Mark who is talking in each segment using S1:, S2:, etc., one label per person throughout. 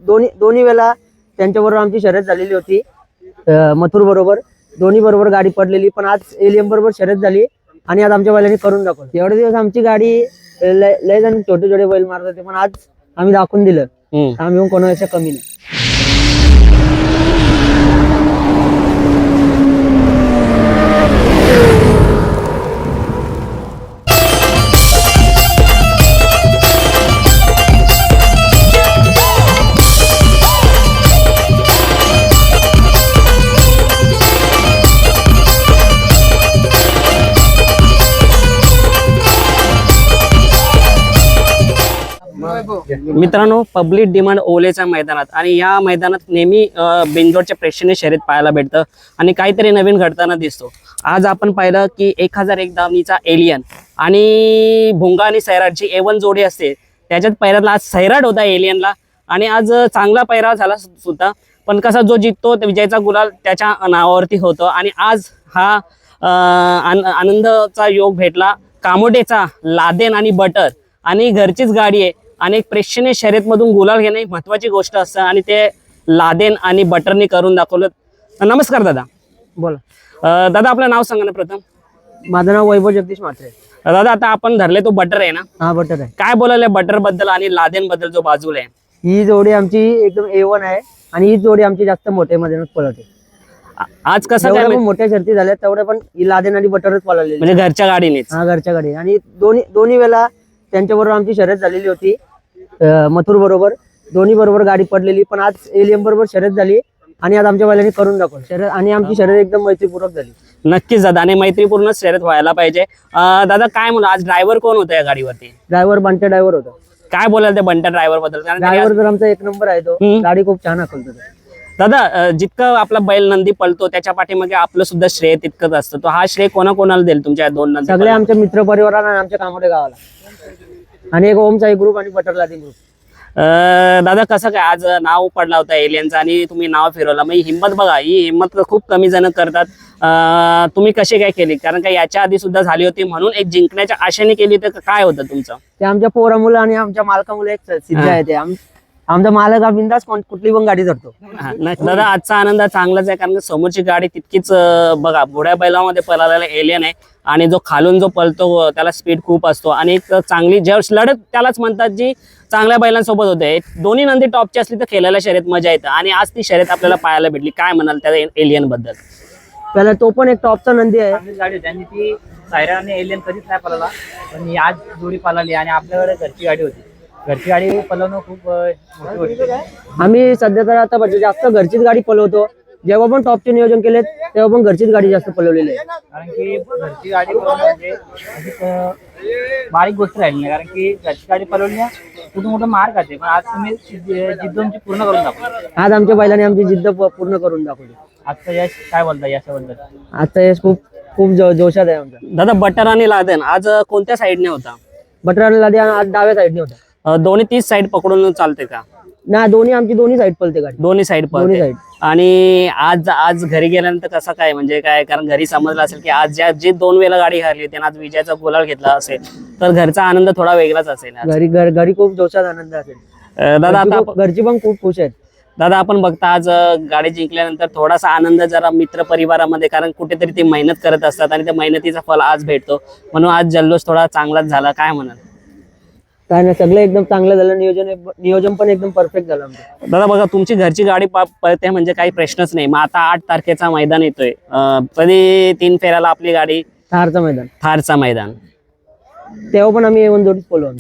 S1: दोन्ही वेळा त्यांच्याबरोबर आमची शर्यत झालेली होती, मथुर बरोबर दोन्ही बरोबर गाडी पडलेली, पण आज एलियम बरोबर शर्यत झाली आणि आज आमच्या बैलांनी करून दाखवलं. एवढे दिवस आमची गाडी लय जण छोटे छोटे बैल मारत होते, पण आज आम्ही दाखवून दिलं आम्ही कोणापेक्षा कमी नाही.
S2: मित्रांनो, पब्लिक डिमांड ओलेच्या मैदानात आणि या मैदानात नेहमी बिनजोडच्या प्रेक्षणीय शर्यत पाहायला भेटतं आणि काहीतरी नवीन घडताना दिसतो. आज आपण पाहिलं की 1001 धावणीचा एलियन आणि भुंगा आणि सैराटची A1 जोडी असते, त्याच्यात पहिल्यांदा आज सैराट होता एलियनला आणि आज चांगला पैरा झाला सुद्धा, पण कसा जो जिंकतो विजयाचा गुलाल त्याच्या नावावरती होतो. आणि आज हा आनंदाचा योग भेटला. कामोडेचा लादेन आणि बटर आणि घरचीच गाडी आहे आणि एक प्रेक्षणीय शर्यतमधून गुलाल घेणे महत्वाची गोष्ट असते आणि ते लादेन आणि बटरनी करून दाखवलं. नमस्कार दादा.
S1: बोला.
S2: दादा आपलं नाव सांगा ना प्रथम.
S1: माझं नाव वैभव जगदीश म्हात्रे.
S2: दादा आता आपण धरले तो बटर आहे ना?
S1: हा बटर आहे.
S2: काय बोलायला बटर बद्दल आणि लादेन बद्दल जो बाजूला आहे?
S1: ही जोडी आमची एकदम A1 आहे आणि ही जोडी आमची जास्त मोठ्या मैदानात पळवते.
S2: आज कसं काय
S1: मोठ्या शर्ती झाल्या तेवढ्या पण ही लादेन आणि बटरच पळवलेली
S2: म्हणजे घरच्या गाडीनेच?
S1: हा घरच्या गाडी. आणि दोन्ही वेळा त्यांच्याबरोबर आमची शर्यत झालेली होती, मथुर बरोबर दोन्ही बरोबर गाडी पडलेली, पण आज एलियम बरोबर शर्यत झाली आणि आज आमच्या बैलांनी करून दाखवलं शर्यत आणि आमची शर्यत एकदम मैत्रीपूर्वक झाली.
S2: नक्कीच दादा, आणि मैत्रीपूर्ण शर्यत व्हायला पाहिजे. दादा काय म्हणू, आज ड्रायव्हर कोण होता या गाडीवरती?
S1: ड्रायव्हर बंट्या ड्रायव्हर होता.
S2: काय बोलाल त्या बंट्या ड्रायव्हर बद्दल?
S1: ड्रायव्हर तर आमचा एक नंबर आहे, तो गाडी खूप छान हाकलतो.
S2: दादा जितकं आपला बैल नंदी पळतो त्याच्या पाठीमागे आपलं सुद्धा श्रेय तितकंच असतं, तो हा श्रेय कोणाकोणाला देईल तुमच्या दोन नंदी?
S1: सगळे आमच्या मित्र परिवाराला आणि आमच्या कामोडे गावाला आणि एक ओमचा एक ग्रुप आणि बटरला एक ग्रुप.
S2: दादा कसं काय आज नाव पडला होता एलियनचं आणि तुम्ही नाव फिरवलं, मग हिंमत बघा, ही हिंमत खूप कमी जण करतात. तुम्ही कशी काय केली? कारण का याच्या आधी सुद्धा झाली होती म्हणून एक जिंकण्याच्या आशेने केली, तर काय होतं तुमचं?
S1: ते आमच्या पोरामुळे आणि आमच्या मालकामुळे एक सिद्ध आहे. ते आमचा मालक हा बिंदास कुठली पण गाडी धरतो.
S2: दादा आजचा आनंद चांगलाच आहे, कारण समोरची गाडी तितकीच बघा भोड्या बैलामध्ये पळालेला एलियन आहे आणि जो खालून जो पळतो त्याला स्पीड खूप असतो आणि एक चांगली ज्यावेळेस लढत त्यालाच म्हणतात जी चांगल्या बैलांसोबत होते. दोन्ही नंदी टॉपची असली तर खेळायला शर्यत मजा येतं आणि आज ती शर्यत आपल्याला पाहायला भेटली. काय म्हणाल त्या एलियन बद्दल?
S1: त्याला तो पण एक टॉपचा नंदी आहे.
S3: गाडी त्यांनी ती सायरा आणि एलियन कधीच नाही पळाला, पण आज जोडी पळाली आणि आपल्याकडे घरची गाडी होती. घरची गाडी पळवणं खूप मोठी गोष्ट आहे.
S1: आम्ही सध्या तर आता जास्त घरचीच गाडी पळवतो. जेव्हा पण टॉपचे नियोजन केले तेव्हा पण घरचीच गाडी जास्त पळवलेली आहे.
S3: कारण की घरची गाडी पळवणं म्हणजे बारीक गोष्ट राहिली नाही, कारण की घरची गाडी पळवली ना खूप मोठं मार्ग आहे. पण आज तुम्ही जिद्द तुमची पूर्ण करून दाखवली.
S1: आज आमच्या बैलाने आमची जिद्द पूर्ण करून दाखवली.
S3: आजचं यश काय बोलता यशाबद्दल?
S1: आजचा यश खूप खूप जोशात आहे आमचा.
S2: दादा बटर आणि लादेन आज कोणत्या साईडने होता?
S1: बटर आणि लादेन आज डाव्या साईडने होता.
S2: दोन्ही तीच साईड पकडून चालते का?
S1: ना दोन्ही साईड पळते गाडी.
S2: दोन्ही साईड पळते. आणि आज घरी गेल्यानंतर कसं काय म्हणजे काय, कारण घरी समजलं असेल की आज जे 2 वेळा गाडी हरली त्यानं आज विजयाचा गुलाल घेतला असेल तर घरचा आनंद थोडा वेगळाच असेल.
S1: घरी खूप जोशात आनंद असेल.
S2: दादा आता
S1: घरची पण खूप खुश आहेत.
S2: दादा आपण बघता आज गाडी जिंकल्यानंतर थोडासा आनंद जरा मित्र परिवारामध्ये, कारण कुठेतरी ते मेहनत करत असतात आणि त्या मेहनतीचा फल आज भेटतो, म्हणून आज जल्लोष थोडा चांगलाच झाला. काय म्हणाल?
S1: काय नाही, सगळं एकदम चांगलं झालं. नियोजन पण एकदम परफेक्ट झालं आमचं.
S2: दादा बघा तुमची घरची गाडी पळते म्हणजे काही प्रश्नच नाही. मग आता 8 तारखेचा मैदान येतोय, कधी 3 फेऱ्याला आपली गाडी थारचा मैदान
S1: तेव्हा पण आम्ही A1 जोडीच पळवू.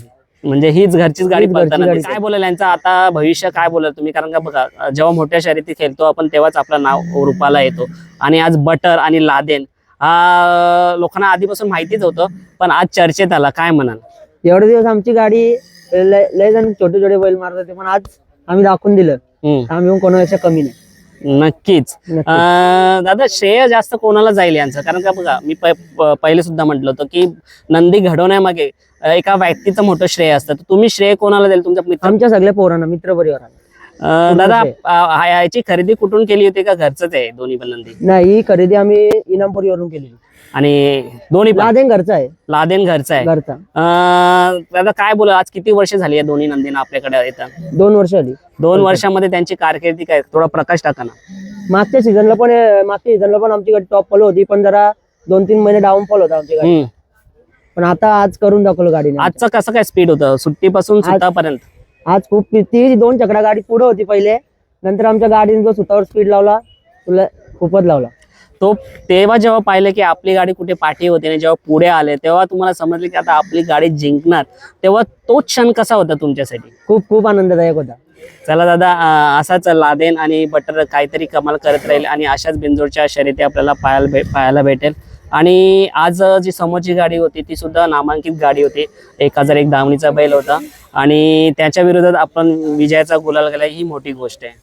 S2: म्हणजे हीच घरचीच गाडी पळताना काय बोलाल यांचं आता भविष्य काय बोलाल तुम्ही? कारण का बघा जेव्हा मोठ्या शर्यती खेळतो आपण तेव्हाच आपलं नाव रूपाला येतो आणि आज बटर आणि लादेन हा लोकांना आधीपासून माहितीच होतं पण आज चर्चेत आला. काय म्हणाल?
S1: एवढे दिवस आमची गाडी लय जण छोटे छोटे बैल मारत होते, पण आज आम्ही दाखवून दिलं आम्ही कोणापेक्षा कमी नाही.
S2: नक्कीच. दादा श्रेय जास्त कोणाला जाईल यांचं? कारण का बघा मी पहिले सुद्धा म्हटलं होतं की नंदी घडवण्यामागे एका व्यक्तीचं मोठं श्रेय असतं. तुम्ही श्रेय कोणाला द्याल? तुमच्या
S1: आमच्या सगळ्या पोरांना, मित्र परिवाराला.
S2: दादा याची खरेदी कुठून केली होती का घरचंच आहे दोन्ही पण नंदी?
S1: नाही, ही खरेदी आम्ही इनामपुरीवरून केली.
S2: आणि दोन्ही पण
S1: लादेन घरचा आहे,
S2: लादेन घरचा आहे.
S1: घरचा.
S2: दादा काय बोला, आज किती वर्ष झाली या दोन्ही नंदीना आपल्याकडे येतात?
S1: 2 वर्ष आली.
S2: 2 वर्षामध्ये त्यांची कारकिर्दी काय, थोडा प्रकाश टाका ना.
S1: मागच्या सीझनला पण आमची गाडी टॉप फॉलो होती, पण जरा 2-3 महिने डाऊन फॉल होता आमची गाडी. पण आता आज करून दाखवलं गाडीने.
S2: आजचं कसं काय स्पीड होतं सुट्टीपासून सुट्टापर्यंत?
S1: आज खूप ती 2 चकडा गाडी पुढे होती पहिले, नंतर आमच्या गाडीने जो सुतावर स्पीड लावला तुला खूपच लावला.
S2: तो तेव्हा जेव्हा पाहिलं की आपली गाडी कुठे पाठी होती आणि जेव्हा पुढे आले तेव्हा तुम्हाला समजलं की आता आपली गाडी जिंकणार, तेव्हा तो क्षण कसा होता तुमच्यासाठी?
S1: खूप खूप आनंददायक होता.
S2: चला दादा, असाच लादेन आणि बटर काहीतरी कमाल करत राहील आणि अशाच बिंजोडच्या शर्यती आपल्याला पाहायला भेटेल. आणि आज जी समोरची गाडी होती ती सुद्धा नामांकित गाडी होती, 1001 धावणीचा बैल होता आणि त्याच्या विरोधात आपण विजयाचा गुलाल केला, ही मोठी गोष्ट आहे.